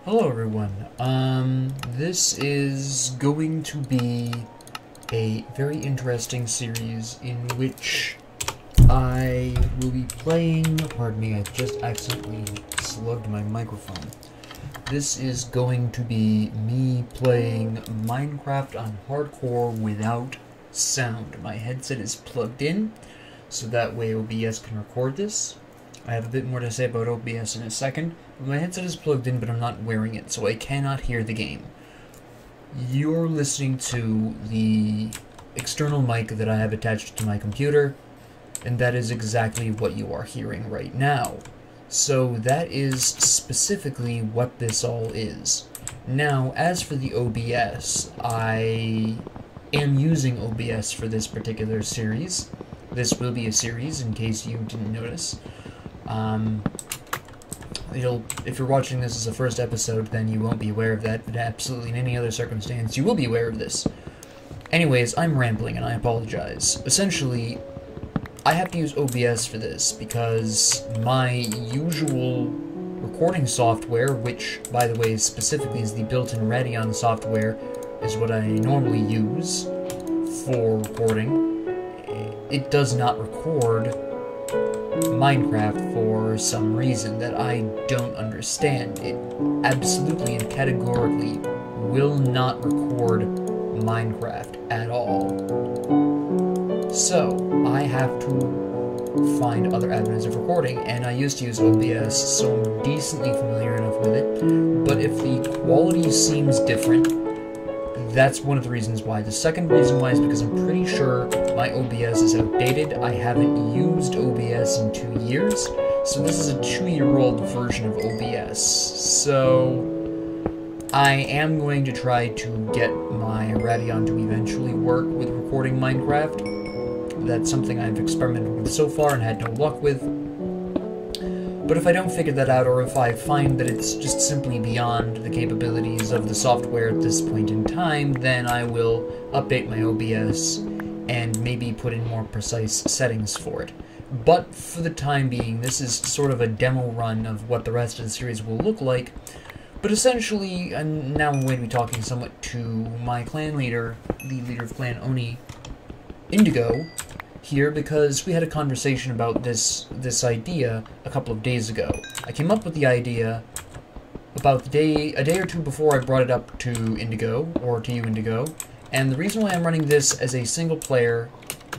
Hello everyone. This is going to be a very interesting series in which I will be playing, pardon me, I just accidentally slugged my microphone. This is going to be me playing Minecraft on hardcore without sound. My headset is plugged in, so that way OBS can record this. I have a bit more to say about OBS in a second. My headset is plugged in, but I'm not wearing it, so I cannot hear the game. You're listening to the external mic that I have attached to my computer, and that is exactly what you are hearing right now. So that is specifically what this all is. Now, as for the OBS, I am using OBS for this particular series. This will be a series, in case you didn't notice. If you're watching this as a first episode, then you won't be aware of that, but absolutely in any other circumstance, you will be aware of this. Anyways, I'm rambling, and I apologize. Essentially, I have to use OBS for this, because my usual recording software, which, by the way, specifically is the built-in Radeon software, is what I normally use for recording. It does not record Minecraft for some reason that I don't understand. It absolutely and categorically will not record Minecraft at all. So I have to find other avenues of recording, and I used to use OBS, so I'm decently familiar enough with it. But if the quality seems different, that's one of the reasons why. The second reason why is because I'm pretty sure my OBS is outdated. I haven't used OBS in 2 years, so this is a 2-year-old version of OBS. So I am going to try to get my Radeon to eventually work with recording Minecraft. That's something I've experimented with so far and had no luck with. But if I don't figure that out, or if I find that it's just simply beyond the capabilities of the software at this point in time, then I will update my OBS and maybe put in more precise settings for it. But for the time being, this is sort of a demo run of what the rest of the series will look like. But essentially, and now I'm going to be talking somewhat to my clan leader, the leader of Clan Oni, Indigo, here, because we had a conversation about this idea a couple of days ago. I came up with the idea about a day or two before I brought it up to Indigo, or to you, Indigo, and the reason why I'm running this as a single player,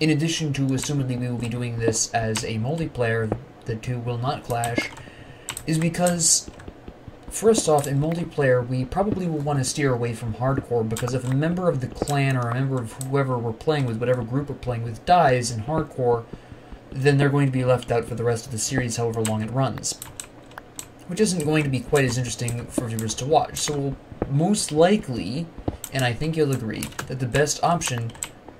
in addition to assumedly we will be doing this as a multiplayer, the two will not clash, is because first off, in multiplayer, we probably will want to steer away from hardcore, because if a member of the clan or a member of whoever we're playing with, whatever group we're playing with, dies in hardcore, then they're going to be left out for the rest of the series, however long it runs. Which isn't going to be quite as interesting for viewers to watch. So we'll most likely, and I think you'll agree, that the best option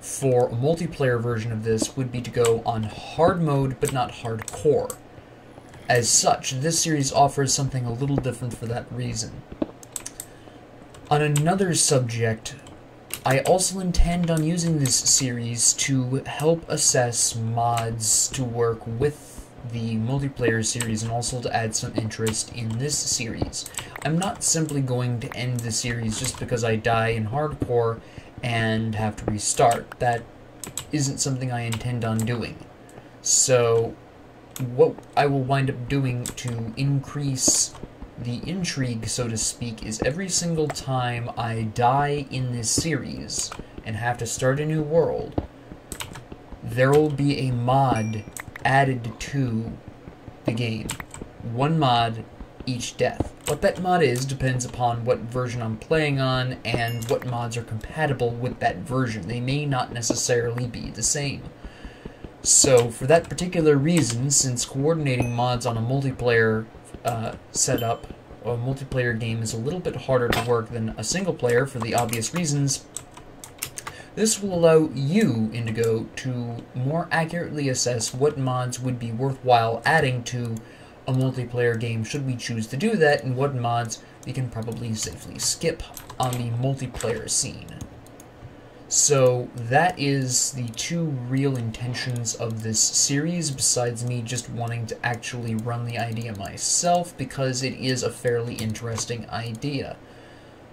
for a multiplayer version of this would be to go on hard mode, but not hardcore. As such, this series offers something a little different for that reason. On another subject, I also intend on using this series to help assess mods to work with the multiplayer series and also to add some interest in this series. I'm not simply going to end the series just because I die in hardcore and have to restart. That isn't something I intend on doing. So what I will wind up doing to increase the intrigue, so to speak, is every single time I die in this series and have to start a new world, there will be a mod added to the game. One mod each death. What that mod is depends upon what version I'm playing on and what mods are compatible with that version. They may not necessarily be the same. So, for that particular reason, since coordinating mods on a multiplayer setup, or a multiplayer game is a little bit harder to work than a single player for the obvious reasons, this will allow you, Indigo, to more accurately assess what mods would be worthwhile adding to a multiplayer game should we choose to do that, and what mods we can probably safely skip on the multiplayer scene. So that is the two real intentions of this series, besides me just wanting to actually run the idea myself, because it is a fairly interesting idea.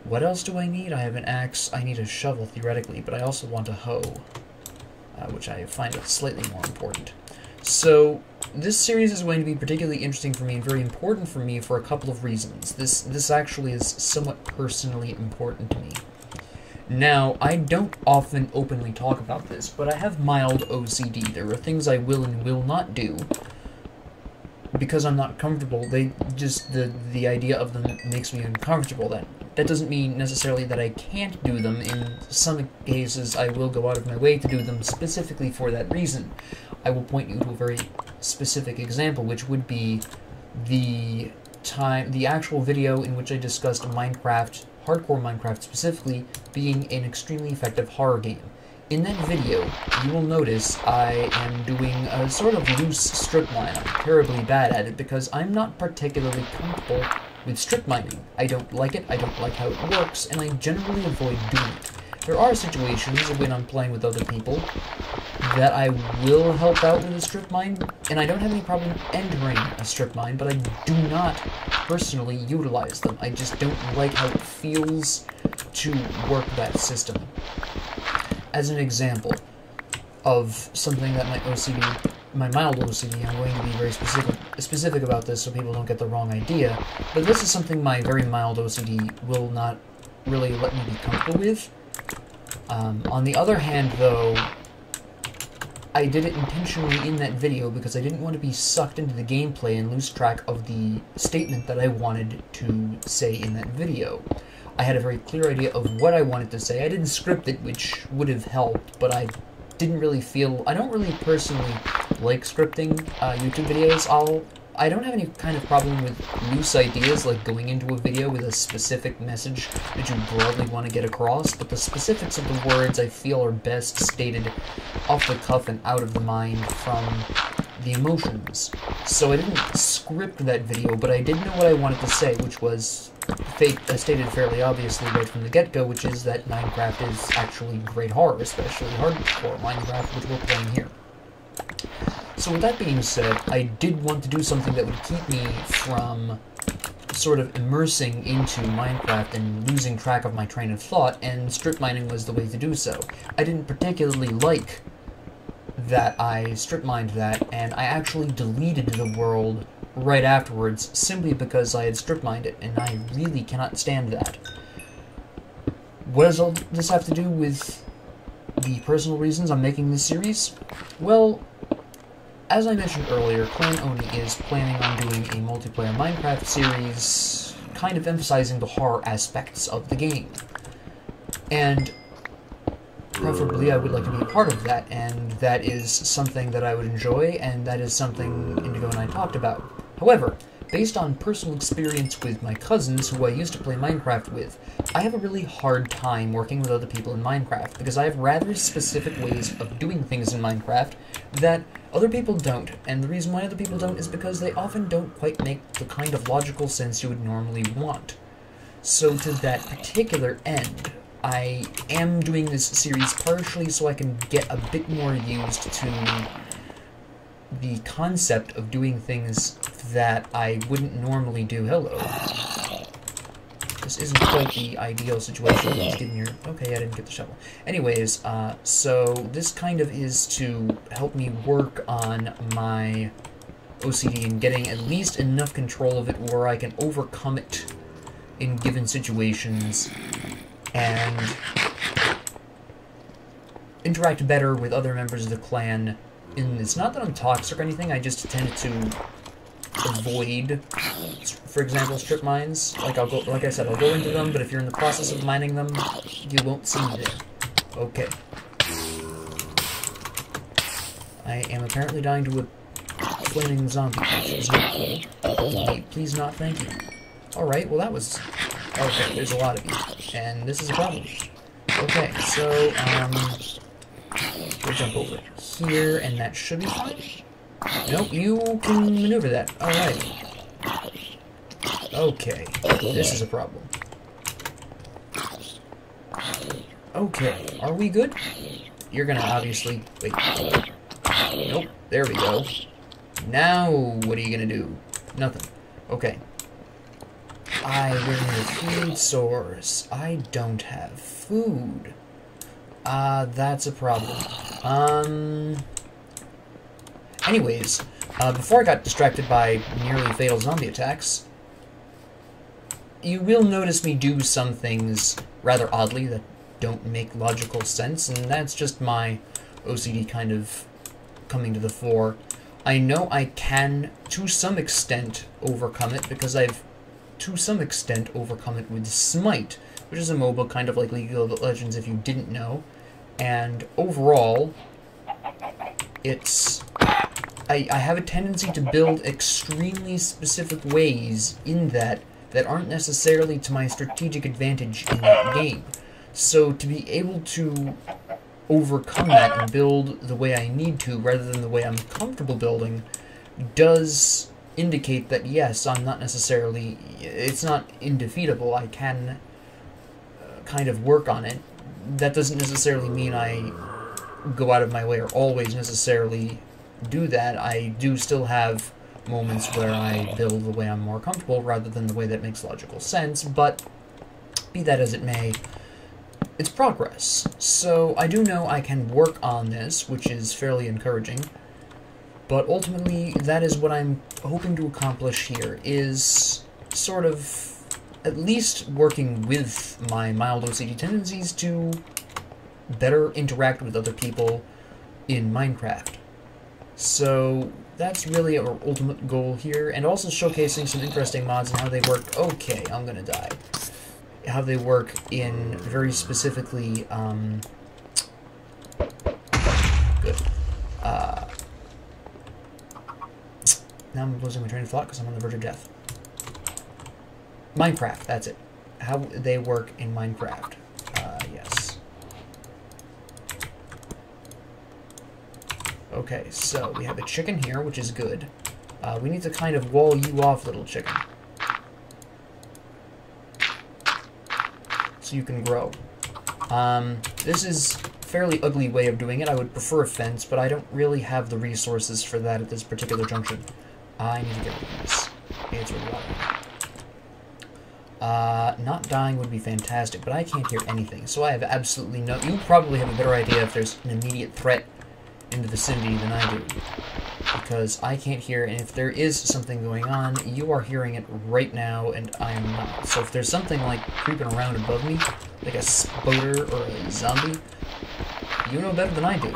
What else do I need? I have an axe, I need a shovel theoretically, but I also want a hoe, which I find slightly more important. So this series is going to be particularly interesting for me and very important for me for a couple of reasons. This actually is somewhat personally important to me. Now, I don't often openly talk about this, but I have mild OCD. There are things I will and will not do because I'm not comfortable. The idea of them makes me uncomfortable. That doesn't mean necessarily that I can't do them. In some cases, I will go out of my way to do them specifically for that reason. I will point you to a very specific example, which would be the actual video in which I discussed Minecraft, hardcore Minecraft specifically, being an extremely effective horror game. In that video, you will notice I am doing a sort of loose strip mine. I'm terribly bad at it because I'm not particularly comfortable with strip mining. I don't like it, I don't like how it works, and I generally avoid doing it. There are situations when I'm playing with other people that I will help out with a strip mine, and I don't have any problem entering a strip mine, but I do not personally utilize them. I just don't like how it feels to work that system. As an example of something that my mild OCD, I'm going to be very specific about this so people don't get the wrong idea, but this is something my very mild OCD will not really let me be comfortable with. On the other hand, though, I did it intentionally in that video because I didn't want to be sucked into the gameplay and lose track of the statement that I wanted to say in that video. I had a very clear idea of what I wanted to say. I didn't script it, which would have helped, but I don't really personally like scripting YouTube videos. I don't have any kind of problem with loose ideas, like going into a video with a specific message that you broadly want to get across, but the specifics of the words I feel are best stated off the cuff and out of the mind from the emotions. So I didn't script that video, but I did know what I wanted to say, which was stated fairly obviously right from the get-go, which is that Minecraft is actually great horror, especially hardcore Minecraft, which we're playing here. So with that being said, I did want to do something that would keep me from sort of immersing into Minecraft and losing track of my train of thought, and strip mining was the way to do so. I didn't particularly like that I strip mined that, and I actually deleted the world right afterwards simply because I had strip mined it, and I really cannot stand that. What does all this have to do with the personal reasons I'm making this series? Well, as I mentioned earlier, Clan Oni is planning on doing a multiplayer Minecraft series, kind of emphasizing the horror aspects of the game. And preferably I would like to be a part of that, and that is something that I would enjoy, and that is something Indigo and I talked about. However, based on personal experience with my cousins, who I used to play Minecraft with, I have a really hard time working with other people in Minecraft, because I have rather specific ways of doing things in Minecraft that other people don't, and the reason why other people don't is because they often don't quite make the kind of logical sense you would normally want. So to that particular end, I am doing this series partially so I can get a bit more used to the concept of doing things that I wouldn't normally do. Hello. This isn't quite the ideal situation. Okay, I didn't get the shovel. Anyways, so this kind of is to help me work on my OCD and getting at least enough control of it where I can overcome it in given situations and interact better with other members of the clan. And it's not that I'm toxic or anything, I just tended to avoid, for example, strip mines. Like I said, I'll go into them, but if you're in the process of mining them, you won't see me there. Okay. I am apparently dying to a flaming zombie, which is not cool. Hey, please not, thank you. Alright, well that was... Okay, there's a lot of you, and this is a problem. Okay, so, we'll jump over here, and that should be fine. Nope, you can maneuver that. Alright. Okay, this is a problem. Okay, are we good? You're gonna obviously... Wait. Nope, there we go. Now, what are you gonna do? Nothing. Okay. We're in the food source. I don't have food. That's a problem. Anyways, before I got distracted by nearly fatal zombie attacks, you will notice me do some things rather oddly that don't make logical sense, and that's just my OCD kind of coming to the fore. I know I can, to some extent, overcome it, because I've, to some extent, overcome it with Smite, which is a MOBA kind of like League of Legends if you didn't know, and overall, it's... I have a tendency to build extremely specific ways in that aren't necessarily to my strategic advantage in that game. So to be able to overcome that and build the way I need to rather than the way I'm comfortable building does indicate that yes, I'm not necessarily, it's not indefeatable. I can kind of work on it. That doesn't necessarily mean I go out of my way or always necessarily do that. I do still have moments where I build the way I'm more comfortable rather than the way that makes logical sense, but be that as it may, it's progress. So I do know I can work on this, which is fairly encouraging, but ultimately that is what I'm hoping to accomplish here, is sort of at least working with my mild OCD tendencies to better interact with other people in Minecraft. So that's really our ultimate goal here, and also showcasing some interesting mods and how they work. Okay, I'm gonna die. How they work in very specifically, good. Now I'm losing my train of thought because I'm on the verge of death. Minecraft, that's it. How they work in Minecraft. Yes. Okay, so we have a chicken here, which is good. We need to kind of wall you off, little chicken, so you can grow. This is a fairly ugly way of doing it. I would prefer a fence, but I don't really have the resources for that at this particular junction. I need to get rid of this. It's really loud. Not dying would be fantastic, but I can't hear anything, so I have absolutely no... You probably have a better idea if there's an immediate threat in the vicinity than I do, because I can't hear, and if there is something going on, you are hearing it right now, and I am not. So if there's something like creeping around above me, like a spider or a zombie, you know better than I do.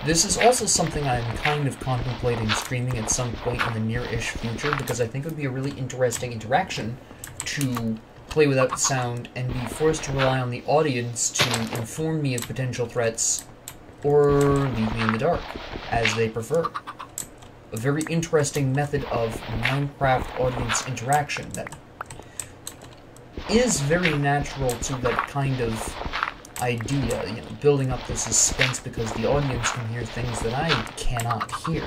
This is also something I'm kind of contemplating streaming at some point in the near-ish future, because I think it would be a really interesting interaction to play without sound and be forced to rely on the audience to inform me of potential threats or leave me in the dark, as they prefer. A very interesting method of Minecraft audience interaction that is very natural to that kind of idea, you know, building up the suspense because the audience can hear things that I cannot hear.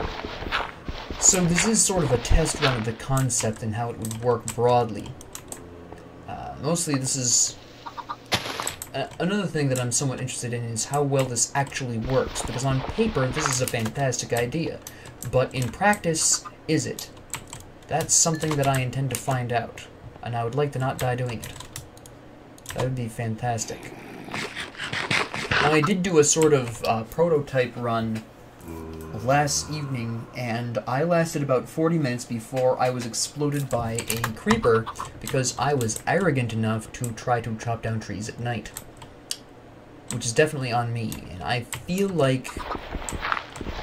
So this is sort of a test run of the concept and how it would work broadly. Mostly this is... another thing that I'm somewhat interested in is how well this actually works, because on paper this is a fantastic idea, but in practice, is it? That's something that I intend to find out, and I would like to not die doing it. That would be fantastic. Now, I did do a sort of prototype run last evening, and I lasted about 40 minutes before I was exploded by a creeper because I was arrogant enough to try to chop down trees at night. Which is definitely on me, and I feel like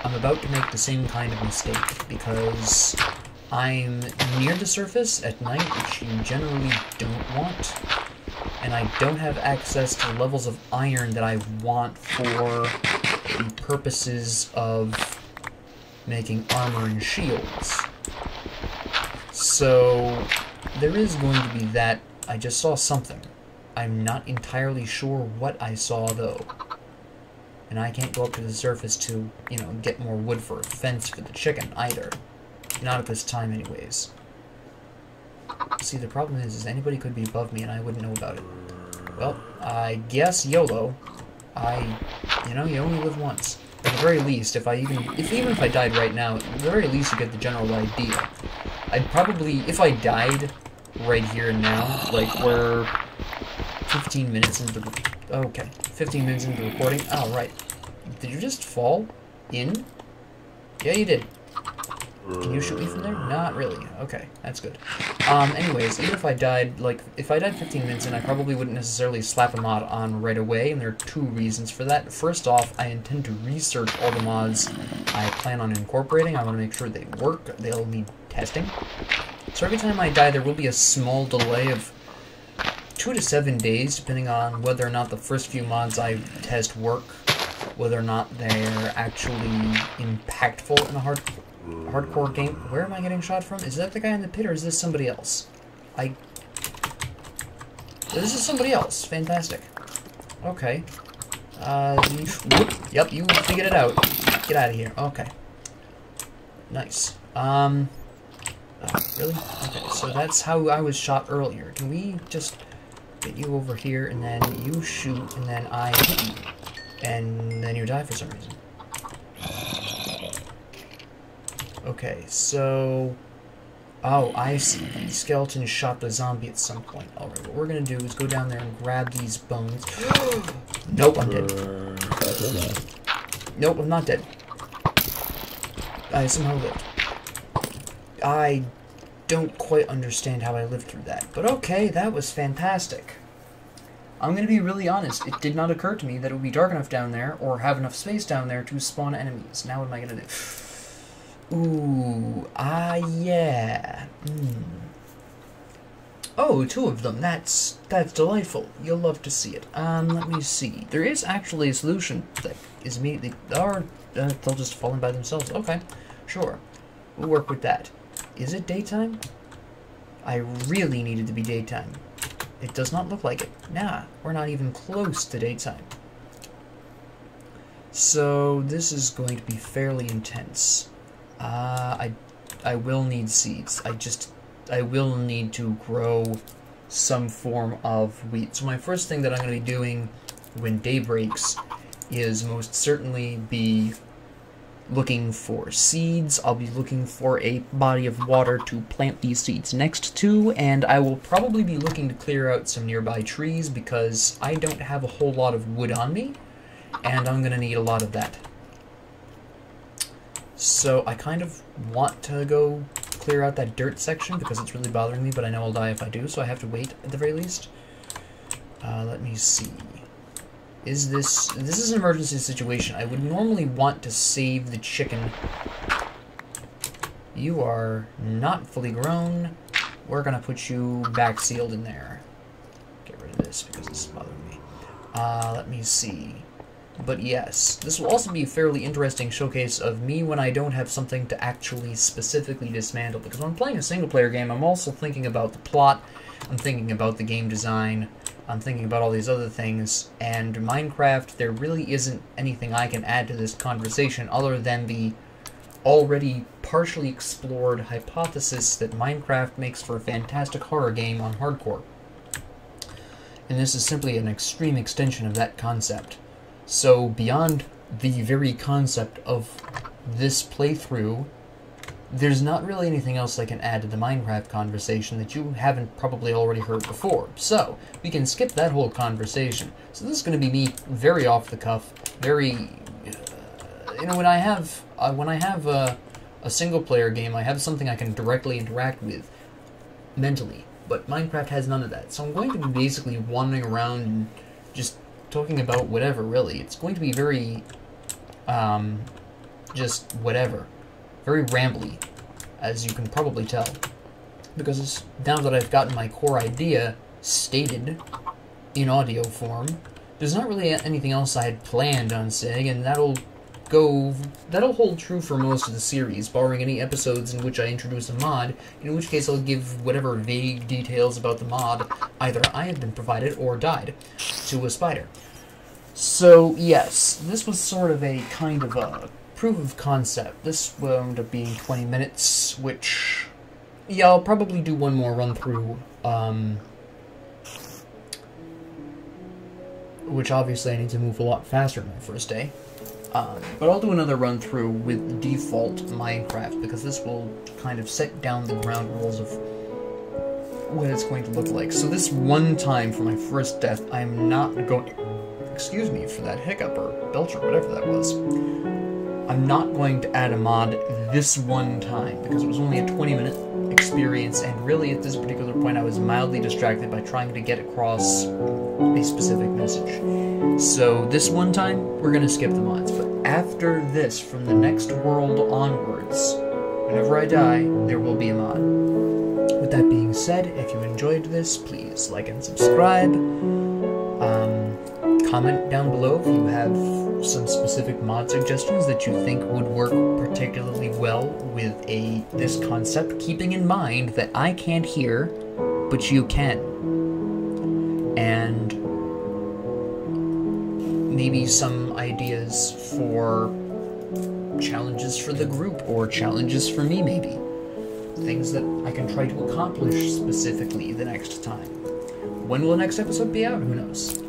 I'm about to make the same kind of mistake, because I'm near the surface at night, which you generally don't want, and I don't have access to levels of iron that I want for the purposes of making armor and shields. So there is going to be that. I just saw something. I'm not entirely sure what I saw, though. And I can't go up to the surface to, you know, get more wood for a fence for the chicken, either. Not at this time, anyways. See, the problem is anybody could be above me and I wouldn't know about it. Well, I guess YOLO. You know, you only live once. At the very least, even if I died right now, at the very least you get the general idea. I'd probably, if I died right here and now, like we're 15 minutes into the, okay, 15 minutes into the recording. Oh, right. Did you just fall in? Yeah, you did. Can you shoot me from there? Not really. Okay, that's good. Anyways, even if I died, like, if I died 15 minutes in, I probably wouldn't necessarily slap a mod on right away, and there are two reasons for that. First off, I intend to research all the mods I plan on incorporating. I want to make sure they work. They'll need testing. So every time I die, there will be a small delay of 2 to 7 days, depending on whether or not the first few mods I test work, whether or not they're actually impactful in a hardcore game. Where am I getting shot from? Is that the guy in the pit, or is this somebody else? This is somebody else. Fantastic. Okay. Yep, you figured it out. Get out of here. Okay. Nice. Really? Okay, so that's how I was shot earlier. Can we just get you over here, and then you shoot, and then I hit you, and then you die for some reason. Okay, so... Oh, I see. The skeleton shot the zombie at some point. Alright, what we're gonna do is go down there and grab these bones. Nope, I'm dead. Nope, I'm not dead. I somehow lived. I don't quite understand how I lived through that. But okay, that was fantastic. I'm gonna be really honest. It did not occur to me that it would be dark enough down there, or have enough space down there to spawn enemies. Now what am I gonna do? Ooh, yeah. Oh, 2 of them. That's delightful. You'll love to see it. Let me see. There is actually a solution that is immediately, or they'll just fall in by themselves. Okay, sure. We'll work with that. Is it daytime? I really need it to be daytime. It does not look like it. Nah, we're not even close to daytime. So this is going to be fairly intense. I will need seeds. I will need to grow some form of wheat. So my first thing that I'm going to be doing when day breaks is most certainly be looking for seeds. I'll be looking for a body of water to plant these seeds next to, and I will probably be looking to clear out some nearby trees because I don't have a whole lot of wood on me, and I'm going to need a lot of that. So I kind of want to go clear out that dirt section because it's really bothering me, but I know I'll die if I do, so I have to wait at the very least. Let me see. This is an emergency situation. I would normally want to save the chicken. You are not fully grown. We're gonna put you back sealed in there. Get rid of this because it's bothering me. Let me see. But yes, this will also be a fairly interesting showcase of me when I don't have something to actually specifically dismantle, because when I'm playing a single-player game, I'm also thinking about the plot, I'm thinking about the game design, I'm thinking about all these other things, and Minecraft, there really isn't anything I can add to this conversation other than the already partially explored hypothesis that Minecraft makes for a fantastic horror game on hardcore. And this is simply an extreme extension of that concept. So beyond the very concept of this playthrough, there's not really anything else I can add to the Minecraft conversation that you haven't probably already heard before. So we can skip that whole conversation. So this is going to be me very off the cuff, very, you know, when I have a single player game, I have something I can directly interact with mentally. But Minecraft has none of that. So I'm going to be basically wandering around and just talking about whatever, really. It's going to be very, just whatever. Very rambly, as you can probably tell. Because now that I've gotten my core idea stated in audio form, there's not really anything else I had planned on saying, and that'll hold true for most of the series, barring any episodes in which I introduce a mod, in which case I'll give whatever vague details about the mod either I have been provided or died to a spider. So, yes, this was sort of a kind of a proof of concept. This will end up being 20 minutes, which, yeah, I'll probably do one more run through, which obviously I need to move a lot faster than my first day. But I'll do another run through with default Minecraft, because this will kind of set down the ground rules of what it's going to look like. So this one time for my first death, I'm not going... Excuse me for that hiccup or belch or whatever that was. I'm not going to add a mod this one time, because it was only a 20-minute experience, and really at this particular point I was mildly distracted by trying to get across a specific message. So this one time, we're going to skip the mods, but after this, from the next world onwards, whenever I die, there will be a mod. With that being said, if you enjoyed this, please like and subscribe. Comment down below if you have some specific mod suggestions that you think would work particularly well with this concept, keeping in mind that I can't hear, but you can. And maybe some ideas for challenges for the group, or challenges for me maybe. Things that I can try to accomplish specifically the next time. When will the next episode be out? Who knows?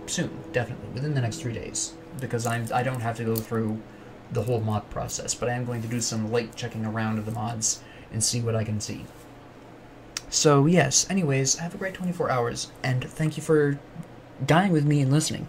Soon, definitely, within the next 3 days, because I don't have to go through the whole mod process, but I am going to do some light checking around of the mods and see what I can see. So yes, anyways, have a great 24 hours, and thank you for dying with me and listening.